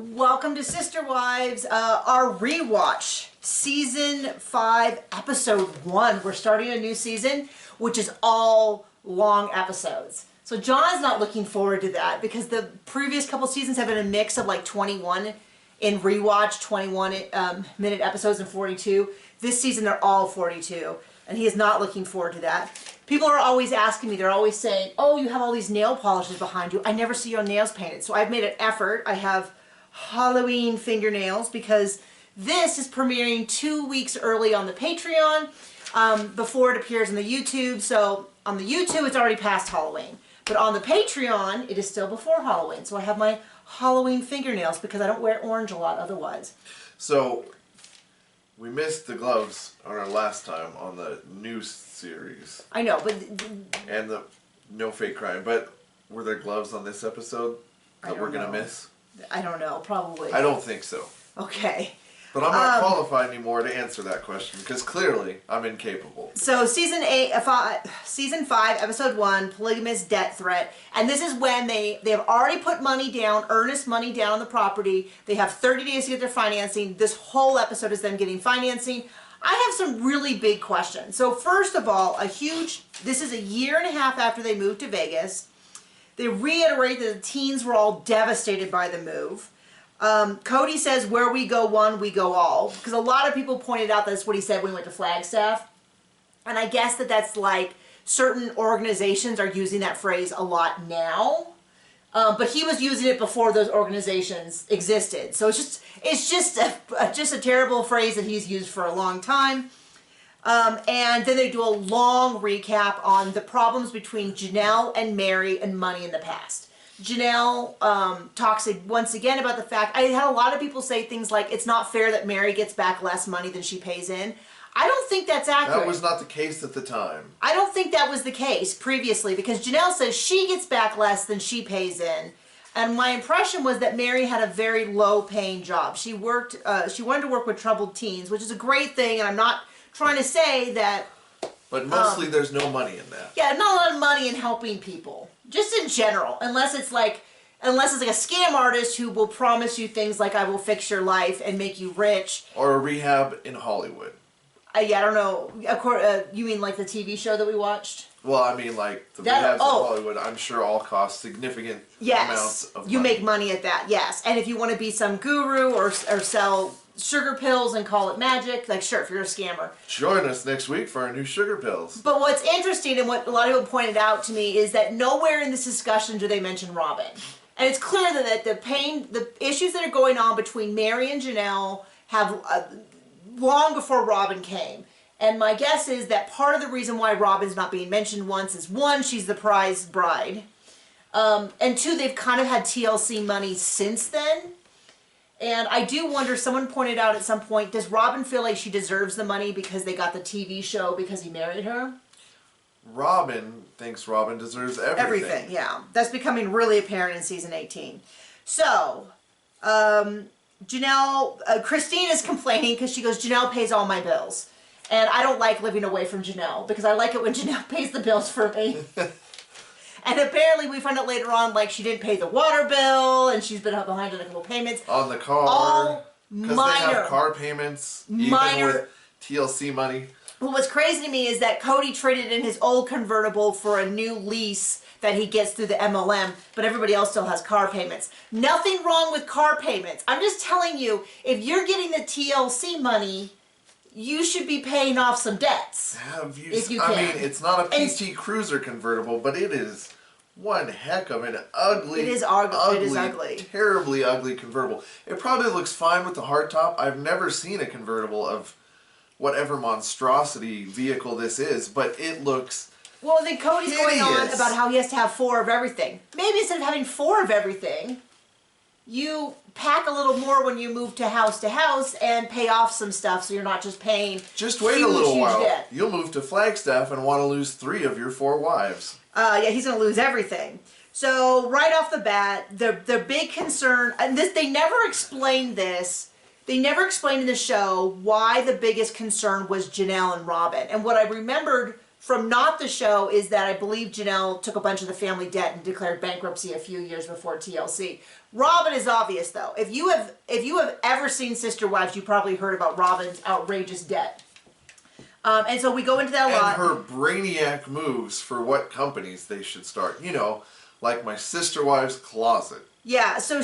Welcome to Sister Wives, our rewatch, Season 5, Episode 1. We're starting a new season, which is all long episodes. So John's not looking forward to that because the previous couple seasons have been a mix of like 21 in rewatch, 21-minute episodes and 42. This season they're all 42, and he is not looking forward to that. People are always asking me, they're always saying, oh, you have all these nail polishes behind you. I never see your nails painted. So I've made an effort. I have Halloween fingernails because this is premiering 2 weeks early on the Patreon before it appears on the YouTube. So on the YouTube, it's already past Halloween. But on the Patreon, it is still before Halloween. So I have my Halloween fingernails because I don't wear orange a lot otherwise. So we missed the gloves on our last time on the new series. I know, but... And the no fake crime. But were there gloves on this episode that we're going to miss? I don't know, probably. I don't think so. Okay. But I'm not qualified anymore to answer that question because clearly I'm incapable. So Season 5, Episode 1, Polygamist debt threat. And this is when they have already put money down, earnest money down on the property. They have 30 days to get their financing. This whole episode is them getting financing. I have some really big questions. So first of all, this is a year and a half after they moved to Vegas. They reiterate that the teens were all devastated by the move. Cody says, where we go one, we go all. Because a lot of people pointed out that's what he said when he went to Flagstaff. And I guess that's like certain organizations are using that phrase a lot now. But he was using it before those organizations existed. So it's just a terrible phrase that he's used for a long time. And then they do a long recap on the problems between Janelle and Mary and money in the past. Janelle talks once again about the fact, I had a lot of people say things like, it's not fair that Mary gets back less money than she pays in. I don't think that's accurate. That was not the case at the time. I don't think that was the case previously because Janelle says she gets back less than she pays in. And my impression was that Mary had a very low-paying job. She wanted to work with troubled teens, which is a great thing, and I'm not trying to say that... But mostly there's no money in that. Yeah, not a lot of money in helping people. Just in general. Unless it's like a scam artist who will promise you things like, I will fix your life and make you rich. Or a rehab in Hollywood. Yeah, I don't know. You mean like the TV show that we watched? Well, I mean like the rehabs in Hollywood, I'm sure all cost significant amounts of money. You make money at that, yes. And if you want to be some guru or sell sugar pills and call it magic, like sure, if you're a scammer. Join us next week for our new sugar pills. But what's interesting and what a lot of people pointed out to me is that nowhere in this discussion do they mention Robin. And it's clear that the issues that are going on between Mary and Janelle have long before Robin came. And my guess is that part of the reason why Robin's not being mentioned once is one, she's the prized bride. And two, they've kind of had TLC money since then. And I do wonder, someone pointed out at some point, does Robin feel like she deserves the money because they got the TV show because he married her? Robin thinks Robin deserves everything. Everything, yeah. That's becoming really apparent in season 18. So, Janelle, Christine is complaining because she goes, Janelle pays all my bills. And I don't like living away from Janelle because I like it when Janelle pays the bills for me. And apparently we find out later on, like, she didn't pay the water bill, and she's been behind on a couple payments. On the car. All minor. Because they have car payments, even with TLC money. Well, what's crazy to me is that Cody traded in his old convertible for a new lease that he gets through the MLM, but everybody else still has car payments. Nothing wrong with car payments. I'm just telling you, if you're getting the TLC money, you should be paying off some debts. If you can. I mean, it's not a PT Cruiser convertible, but it is one heck of an ugly, it is ugly, terribly ugly convertible. It probably looks fine with the hardtop. I've never seen a convertible of whatever monstrosity vehicle this is, but it looks well, then Cody's hideous. Going on about how he has to have 4 of everything. Maybe instead of having 4 of everything, you pack a little more when you move to house and pay off some stuff so you're not just paying Just wait a little while. Debt. You'll move to Flagstaff and want to lose 3 of your 4 wives. Yeah, he's going to lose everything. So right off the bat, the big concern, and they never explained this. They never explained in the show why the biggest concern was Janelle and Robin. And what I remembered from not the show is that I believe Janelle took a bunch of the family debt and declared bankruptcy a few years before TLC. Robin is obvious though. If you have ever seen Sister Wives, you probably heard about Robin's outrageous debt. And so we go into that a lot. And her brainiac moves for what companies they should start. You know, like my Sister Wives Closet. Yeah, so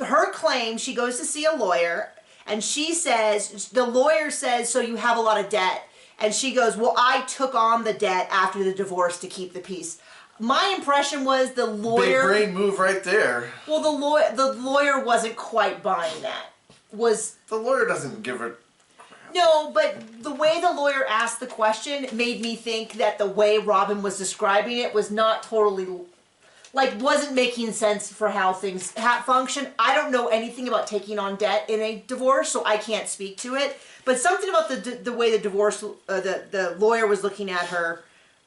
her claim, she goes to see a lawyer, and she says, the lawyer says, so you have a lot of debt. And she goes, well, I took on the debt after the divorce to keep the peace. My impression was the lawyer... Big brain move right there. Well, the lawyer wasn't quite buying that. The lawyer doesn't give a... No, but the way the lawyer asked the question made me think that the way Robin was describing it was not totally... like, wasn't making sense for how things function. I don't know anything about taking on debt in a divorce, so I can't speak to it. But something about the way the lawyer was looking at her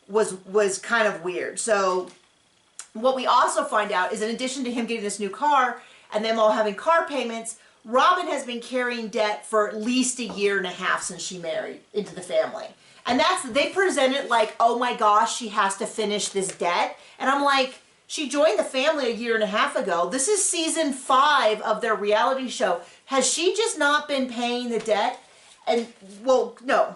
was kind of weird. So what we also find out is, in addition to him getting this new car and them all having car payments, Robin has been carrying debt for at least 1.5 years since she married into the family. And they present it like, oh my gosh, she has to finish this debt. And I'm like... she joined the family 1.5 years ago. This is season 5 of their reality show. Has she just not been paying the debt? And, well, no.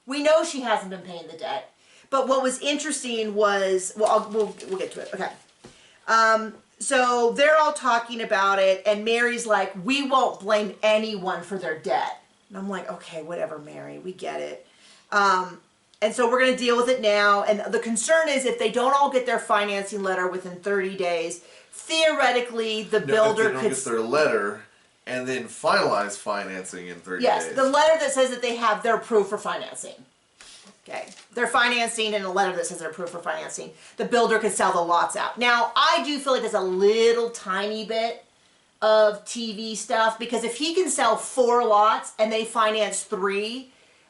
We know she hasn't been paying the debt. But what was interesting was, well, we'll get to it. Okay. So they're all talking about it, and Mary's like, we won't blame anyone for their debt. And I'm like, okay, whatever, Mary, we get it. And so we're going to deal with it now. And the concern is, if they don't all get their financing letter within 30 days, theoretically the builder if they don't get their letter and then finalize financing in 30 days. Yes, the letter that says that they have their proof for financing. Okay, their financing and a letter that says they're approved for financing. The builder could sell the lots out. Now, I do feel like there's a little tiny bit of TV stuff, because if he can sell 4 lots and they finance 3,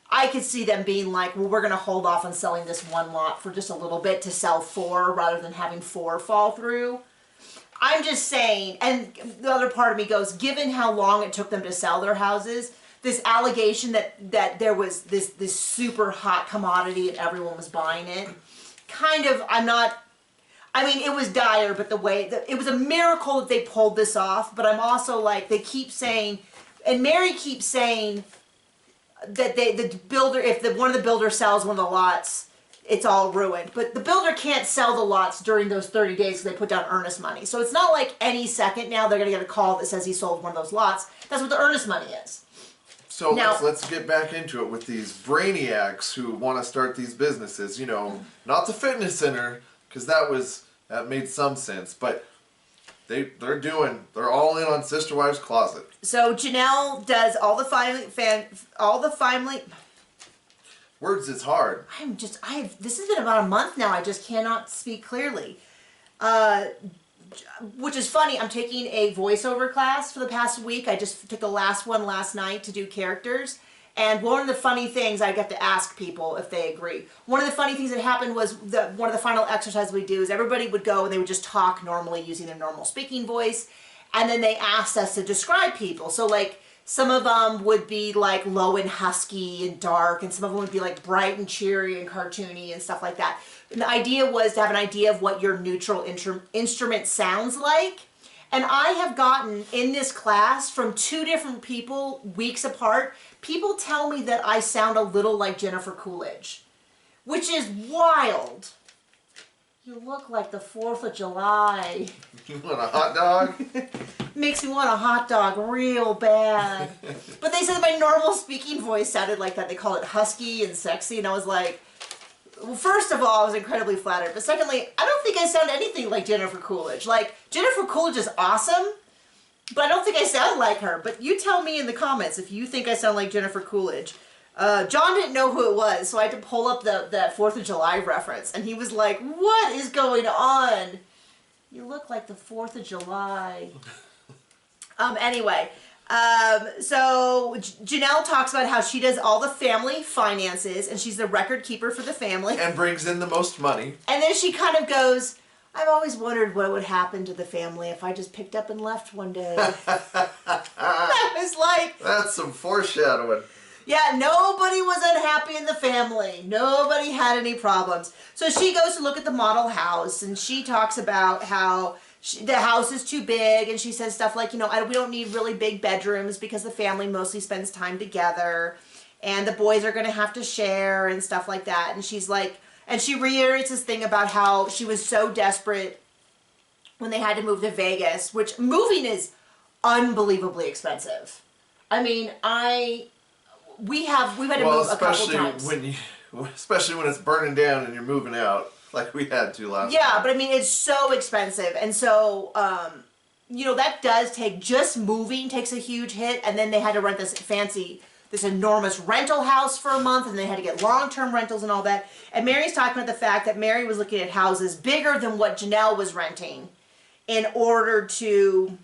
I could see them being like, well, we're going to hold off on selling this 1 lot for just a little bit to sell 4 rather than having 4 fall through. I'm just saying, and the other part of me goes, given how long it took them to sell their houses, this allegation that there was this super hot commodity and everyone was buying it, kind of, I mean, it was dire, but it was a miracle that they pulled this off, but I'm also like, they keep saying, and Mary keeps saying, that the builder, if one of the builders sells one of the lots, it's all ruined. But the builder can't sell the lots during those 30 days because they put down earnest money. So it's not like any second now they're going to get a call that says he sold one of those lots. That's what the earnest money is. So now, let's get back into it with these brainiacs who want to start these businesses. You know, not the fitness center, because that made some sense, but they're all in on Sister Wives Closet. So Janelle does all the family. Words is hard. This has been about a month now. I just cannot speak clearly. Which is funny. I'm taking a voiceover class for the past week. I just took the last one last night to do characters. And one of the funny things, I got to ask people if they agree. One of the funny things that happened was one of the final exercises we do is everybody would go and they would just talk normally using their normal speaking voice. And then they asked us to describe people. So like some of them would be like low and husky and dark, and some of them would be like bright and cheery and cartoony and stuff like that. And the idea was to have an idea of what your neutral instrument sounds like. And I have gotten in this class from 2 different people weeks apart. People tell me that I sound a little like Jennifer Coolidge, which is wild. You look like the 4th of July. You want a hot dog? Makes me want a hot dog real bad. But they said my normal speaking voice sounded like that. They call it husky and sexy. And I was like, well, first of all, I was incredibly flattered. But secondly, I don't think I sound anything like Jennifer Coolidge. Like, Jennifer Coolidge is awesome, but I don't think I sound like her. But you tell me in the comments if you think I sound like Jennifer Coolidge. John didn't know who it was, so I had to pull up the 4th of July reference. And he was like, what is going on? You look like the 4th of July. Anyway, so Janelle talks about how she does all the family finances, and she's the record keeper for the family. And brings in the most money. And then she kind of goes, I've always wondered what would happen to the family if I just picked up and left one day. I was like... that's some foreshadowing. Yeah, nobody was unhappy in the family. Nobody had any problems. So she goes to look at the model house, and she talks about how the house is too big, and she says stuff like, we don't need really big bedrooms because the family mostly spends time together, and the boys are going to have to share and stuff like that. And she's like, and she reiterates this thing about how she was so desperate when they had to move to Vegas, which moving is unbelievably expensive. I mean, we've had to move a couple times. Especially when it's burning down and you're moving out, like we had to last time. Yeah, but I mean, it's so expensive. And so, that does just moving takes a huge hit. And then they had to rent this enormous rental house for a month, and they had to get long-term rentals and all that. And Mary's talking about the fact that Mary was looking at houses bigger than what Janelle was renting in order to,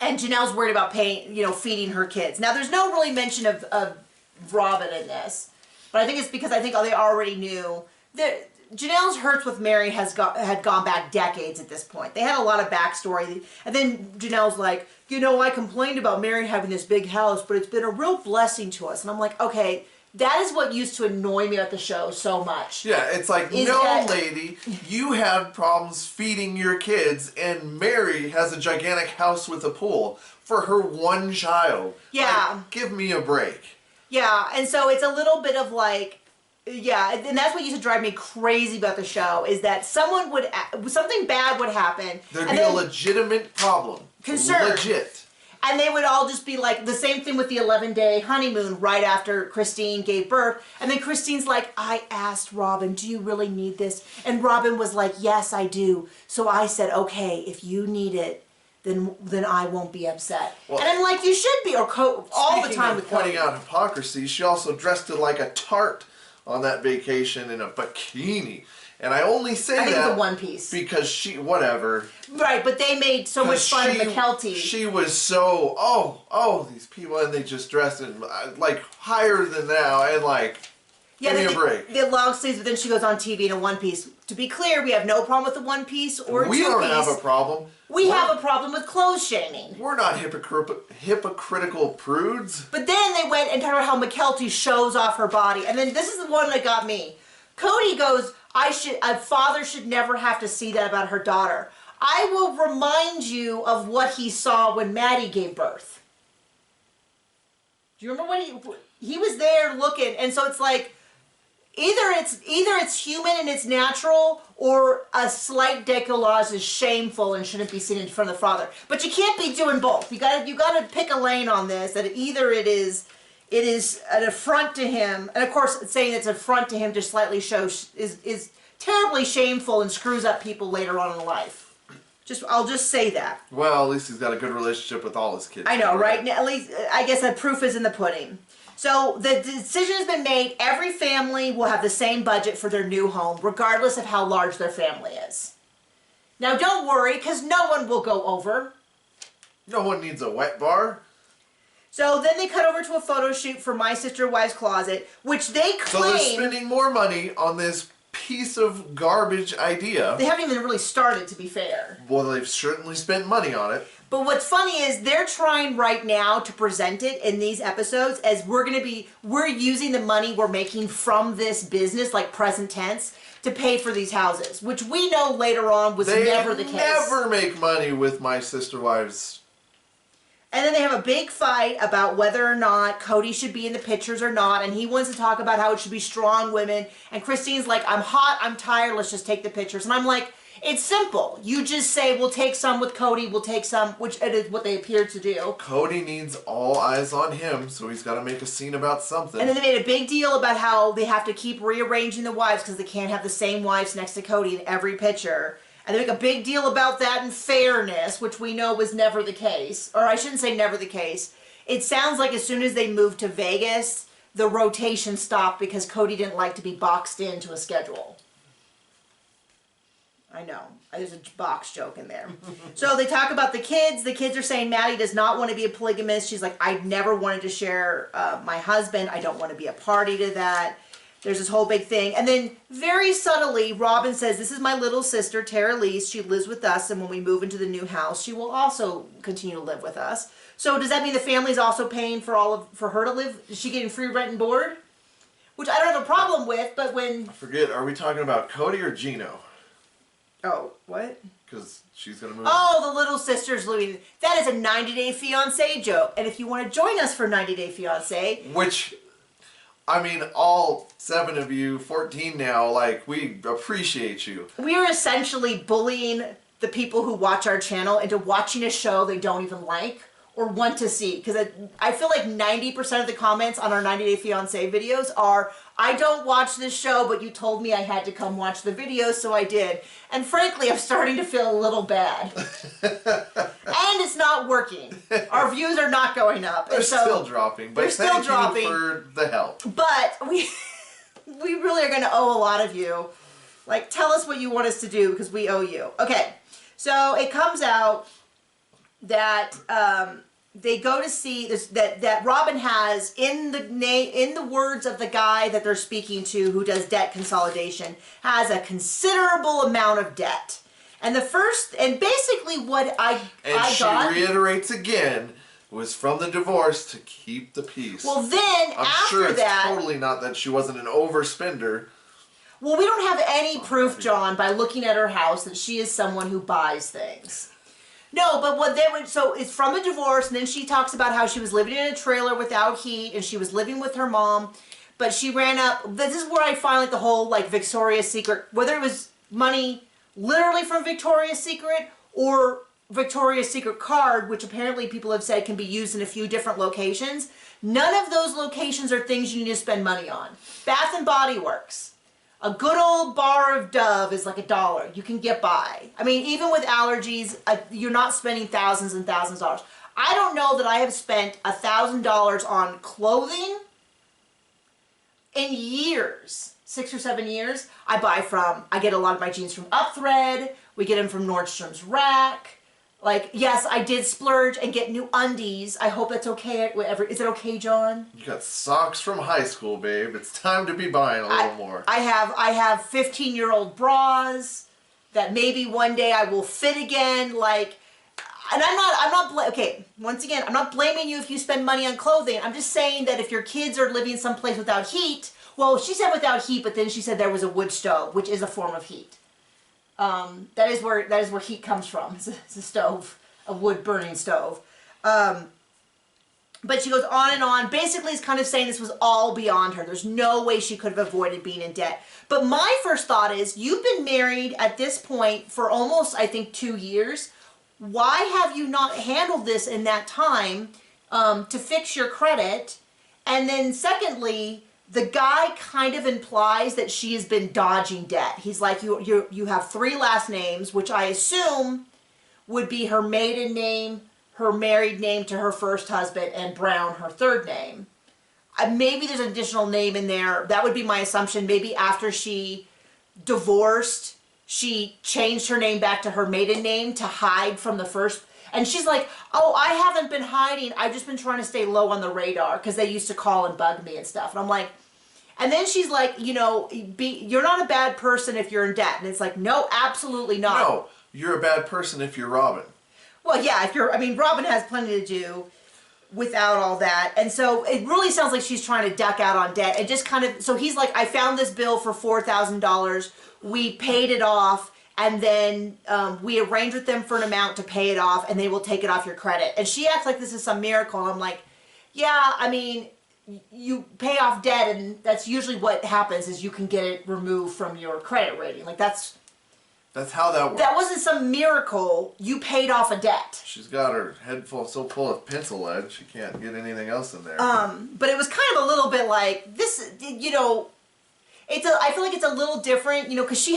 and Janelle's worried about paying, feeding her kids. Now, there's no really mention of Robin in this, but I think it's because they already knew that Janelle's hurts with Mary had gone back decades at this point. They had a lot of backstory. And then Janelle's like, I complained about Mary having this big house, but it's been a real blessing to us. And I'm like, okay, that is what used to annoy me at the show so much. Yeah, it's like, lady, you had problems feeding your kids, and Mary has a gigantic house with a pool for her one child. Yeah. Like, give me a break. Yeah, and so it's a little bit of like, yeah, and that's what used to drive me crazy about the show, is that something bad would happen. There'd be a legitimate problem. Concern. Legit. And they would all just be like, the same thing with the 11-day honeymoon right after Christine gave birth. And then Christine's like, I asked Robin, do you really need this? And Robin was like, yes, I do. So I said, okay, if you need it, then I won't be upset. Well, and I'm like, you should be, or all the time with pointing out hypocrisy, she also dressed it like a tart on that vacation in a bikini. And I only say that it was a one piece. Because whatever. Right, but they made so much fun of McKelty. She was so, these people, and they just dressed in, like, higher than now, and like, give me a break. The long sleeves, but then she goes on TV in a one piece. To be clear, we have no problem with the one piece or we two piece. We don't have a problem. We have a problem with clothes shaming. We're not hypocritical prudes. But then they went and talked about how McKelty shows off her body. And then this is the one that got me. Cody goes, a father should never have to see that about her daughter. I will remind you of what he saw when Maddie gave birth. Do you remember when he was there looking? And so it's like, either it's human and it's natural, or a slight décollage is shameful and shouldn't be seen in front of the father. But you can't be doing both. You got to pick a lane on this. That either it is an affront to him, and of course saying it's an affront to him just slightly shows is terribly shameful and screws up people later on in life. I'll just say that. Well, at least he's got a good relationship with all his kids. I know, right? At least I guess the proof is in the pudding. So the decision has been made. Every family will have the same budget for their new home, regardless of how large their family is. Now, don't worry, because no one will go over. No one needs a wet bar. So then they cut over to a photo shoot for My Sister Wives Closet, which they claim... So they're spending more money on this piece of garbage idea. They haven't even really started, to be fair. Well, they've certainly spent money on it. But what's funny is they're trying right now to present it in these episodes as we're using the money we're making from this business, like present tense, to pay for these houses, which we know later on was never the case. They never make money with My Sister Wives. And then they have a big fight about whether or not Cody should be in the pictures or not, and he wants to talk about how it should be strong women, and Christine's like, I'm hot, I'm tired, let's just take the pictures. And I'm like, it's simple. You just say, we'll take some with Cody, we'll take some, which is what they appear to do. Cody needs all eyes on him, so he's got to make a scene about something. And then they made a big deal about how they have to keep rearranging the wives because they can't have the same wives next to Cody in every picture. And they make a big deal about that in fairness, which we know was never the case. Or I shouldn't say never the case. It sounds like as soon as they moved to Vegas, the rotation stopped because Cody didn't like to be boxed into a schedule. I know. There's a box joke in there. So they talk about the kids. The kids are saying Maddie does not want to be a polygamist. She's like, I never wanted to share my husband. I don't want to be a party to that. There's this whole big thing. And then very subtly, Robin says, this is my little sister, Tara Lees. She lives with us, and when we move into the new house, she will also continue to live with us. So does that mean the family's also paying for her to live? Is she getting free rent and board? Which I don't have a problem with, but when... I forget, are we talking about Cody or Gino? Oh, what? because she's gonna move. Oh, the little sister's leaving. That is a 90-Day Fiance joke. And if you want to join us for 90-Day Fiance, which, I mean, all 7 of you, 14 now, like, we appreciate you. we are essentially bullying the people who watch our channel into watching a show they don't even like or want to see. Because I feel like 90% of the comments on our 90-Day Fiance videos are, I don't watch this show, but you told me I had to come watch the video, so I did. And frankly, I'm starting to feel a little bad. And it's not working. Our views are not going up. They're still dropping, but thank you for the help. But we really are going to owe a lot of you. Like, tell us what you want us to do, because we owe you. Okay, so it comes out that they go to see this, that Robin has in the words of the guy that they're speaking to, who does debt consolidation, has a considerable amount of debt. And basically what I got, she reiterates again, was from the divorce to keep the peace. Well, then I'm sure it's totally not that she wasn't an overspender. Well, we don't have any proof, John, by looking at her house that she is someone who buys things. No, but so it's from a divorce, and then she talks about how she was living in a trailer without heat, and she was living with her mom, but she ran up. This is where I find like the whole like Victoria's Secret, whether it was money literally from Victoria's Secret or Victoria's Secret card, which apparently people have said can be used in a few different locations. None of those locations are things you need to spend money on. Bath and Body Works. A good old bar of Dove is like $1. You can get by. I mean, even with allergies, you're not spending thousands and thousands of dollars. I don't know that I have spent $1,000 on clothing in years, 6 or 7 years. I get a lot of my jeans from Upthread. We get them from Nordstrom's Rack. Like, yes, I did splurge and get new undies. I hope that's okay. Is it okay, John? You got socks from high school, babe. It's time to be buying a little more. I have 15-year-old bras that maybe one day I will fit again. Like, and okay, once again, I'm not blaming you if you spend money on clothing. I'm just saying that if your kids are living someplace without heat, well, she said without heat, but then she said there was a wood stove, which is a form of heat. That is where heat comes from. It's a stove, a wood burning stove. But she goes on and on. Basically, it's kind of saying this was all beyond her. There's no way she could have avoided being in debt. But my first thought is, you've been married at this point for almost, I think, 2 years. Why have you not handled this in that time to fix your credit? And then secondly, the guy kind of implies that she has been dodging debt. He's like, you have 3 last names, which I assume would be her maiden name, her married name to her first husband, and Brown, her third name. Maybe there's an additional name in there. That would be my assumption. Maybe after she divorced, she changed her name back to her maiden name to hide from the first. And she's like, oh, I haven't been hiding. I've just been trying to stay low on the radar because they used to call and bug me and stuff. And I'm like, and then she's like, you're not a bad person if you're in debt. And it's like, no, absolutely not. No, you're a bad person if you're Robin. Well, yeah, Robin has plenty to do without all that. And so it really sounds like she's trying to duck out on debt. And just kind of, so he's like, I found this bill for $4,000. We paid it off. And then we arrange with them for an amount to pay it off, and they will take it off your credit. And she acts like this is some miracle. And I'm like, yeah, I mean, you pay off debt, and that's usually what happens is you can get it removed from your credit rating. Like that's how that works. That wasn't some miracle. You paid off a debt. She's got her head so full of pencil lead, she can't get anything else in there. But it was kind of a little bit like this, I feel like it's a little different, because she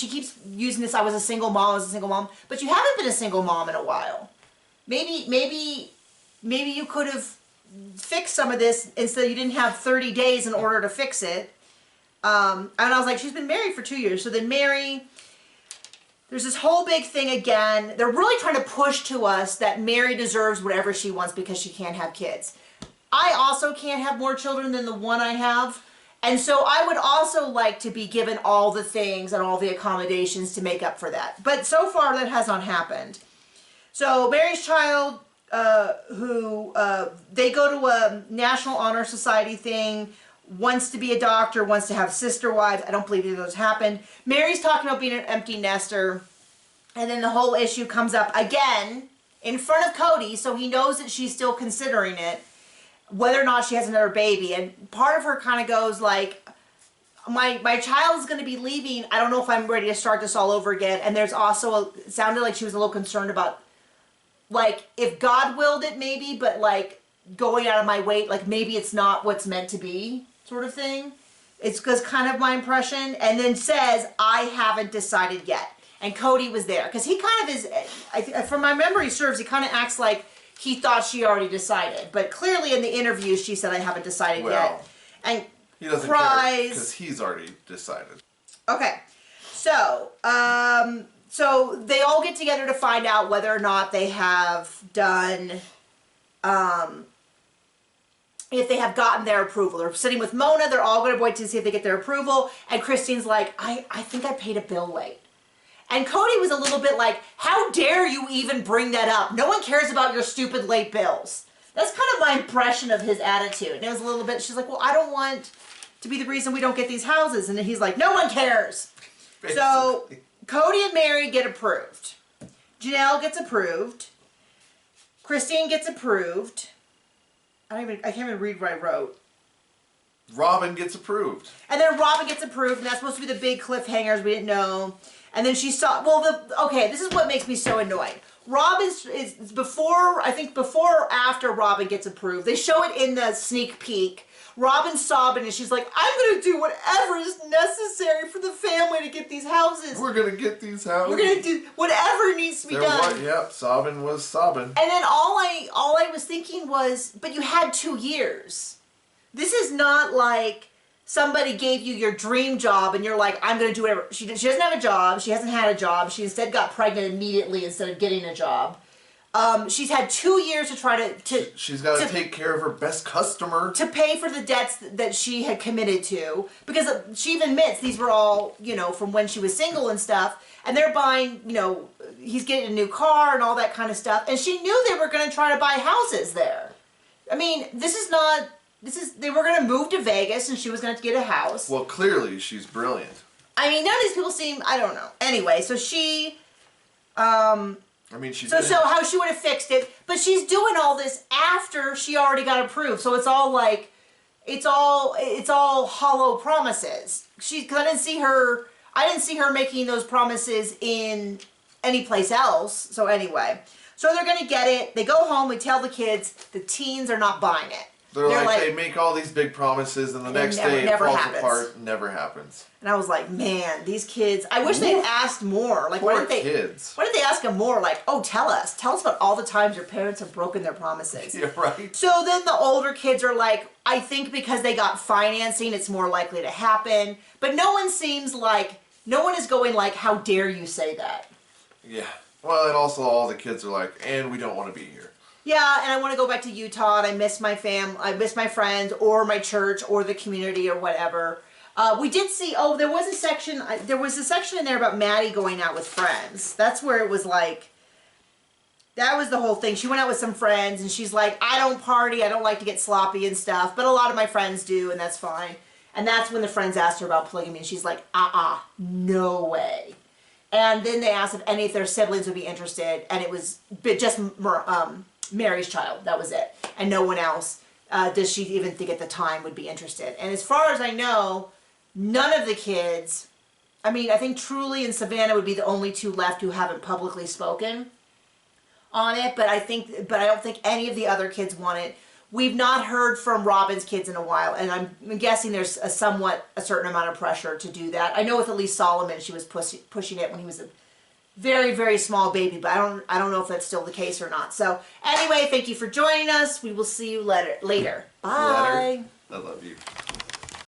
keeps using this, I was a single mom, but you haven't been a single mom in a while. Maybe you could have fixed some of this instead you didn't have 30 days in order to fix it. And I was like, she's been married for 2 years. So then Mary, there's this whole big thing again. They're really trying to push to us that Mary deserves whatever she wants because she can't have kids. I also can't have more children than the one I have. And so I would also like to be given all the things and all the accommodations to make up for that. But so far that has not happened. So Mary's child, they go to a National Honor Society thing, wants to be a doctor, wants to have sister wives. I don't believe either of those happened. Mary's talking about being an empty nester. And then the whole issue comes up again in front of Cody, so he knows that she's still considering it, whether or not she has another baby. And part of her kind of goes like, my child is going to be leaving. I don't know if I'm ready to start this all over again. And there's also, it sounded like she was a little concerned about, like, if God willed it maybe, but like going out of my way, like maybe it's not what's meant to be sort of thing. It's because kind of my impression. And then says, I haven't decided yet. And Cody was there. Because he kind of is, from my memory serves, he kind of acts like he thought she already decided. But clearly in the interview, she said, I haven't decided yet. And he doesn't cries. Because he's already decided. Okay. So, so they all get together to find out whether or not they have done, if they have gotten their approval. They're sitting with Mona. They're all going to wait to see if they get their approval. And Christine's like, I think I paid a bill late. And Cody was a little bit like, how dare you even bring that up? No one cares about your stupid late bills. That's kind of my impression of his attitude. And it was a little bit, she's like, well, I don't want to be the reason we don't get these houses. And he's like, no one cares. Basically. So Cody and Mary get approved. Janelle gets approved. Christine gets approved. I can't even read what I wrote. Robin gets approved. And then Robin gets approved, and that's supposed to be the big cliffhangers we didn't know. And then she saw, well, okay, this is what makes me so annoyed. Robin is before, I think before or after Robin gets approved, they show it in the sneak peek. Robin's sobbing and she's like, I'm going to do whatever is necessary for the family to get these houses. We're going to get these houses. We're going to do whatever needs to be done. Yep, sobbing was sobbing. And then all I was thinking was, but you had 2 years. This is not like somebody gave you your dream job and you're like, I'm going to do whatever. She doesn't have a job. She hasn't had a job. She instead got pregnant immediately instead of getting a job. She's had 2 years to try to she's got to take care of her best customer. To pay for the debts that she had committed to. Because she even admits these were all, you know, from when she was single and stuff. And they're buying, you know, he's getting a new car and all that kind of stuff. And she knew they were going to try to buy houses there. I mean, they were going to move to Vegas and she was going to get a house. Well, clearly she's brilliant. I mean, none of these people seem, I don't know. Anyway, so she, I mean, so how she would have fixed it, but she's doing all this after she already got approved. So it's all like, it's all hollow promises. Because I didn't see her making those promises in any place else. So anyway, so they're gonna get it. They go home. They tell the kids. The teens are not buying it. They're like, they make all these big promises, and the next day it falls apart. Never happens. And I was like, man, these kids. I wish they'd asked more. Like, Poor kids. Why didn't they ask them more? Like, oh, tell us about all the times your parents have broken their promises. Yeah, right. So then the older kids are like, I think because they got financing, it's more likely to happen. But no one is going like, how dare you say that? Yeah. Well, and also all the kids are like, and we don't want to be here. Yeah, and I want to go back to Utah, and I miss my I miss my friends, or my church, or the community, or whatever. We did see, there was a section in there about Maddie going out with friends. That's where it was like, that was the whole thing. She went out with some friends, and she's like, I don't party, I don't like to get sloppy and stuff, but a lot of my friends do, and that's fine. And that's when the friends asked her about polygamy, and she's like, no way. And then they asked if any of their siblings would be interested, and it was just Mary's child. That was it. And no one else, does she even think at the time would be interested. And as far as I know, none of the kids, I mean, I think Truly and Savannah would be the only two left who haven't publicly spoken on it, but I don't think any of the other kids want it. We've not heard from Robin's kids in a while, and I'm guessing there's a certain amount of pressure to do that. I know with Elise Solomon, she was pushing it when he was a very, very small baby, but I don't know if that's still the case or not. So anyway, thank you for joining us. We will see you later. Bye. I love you.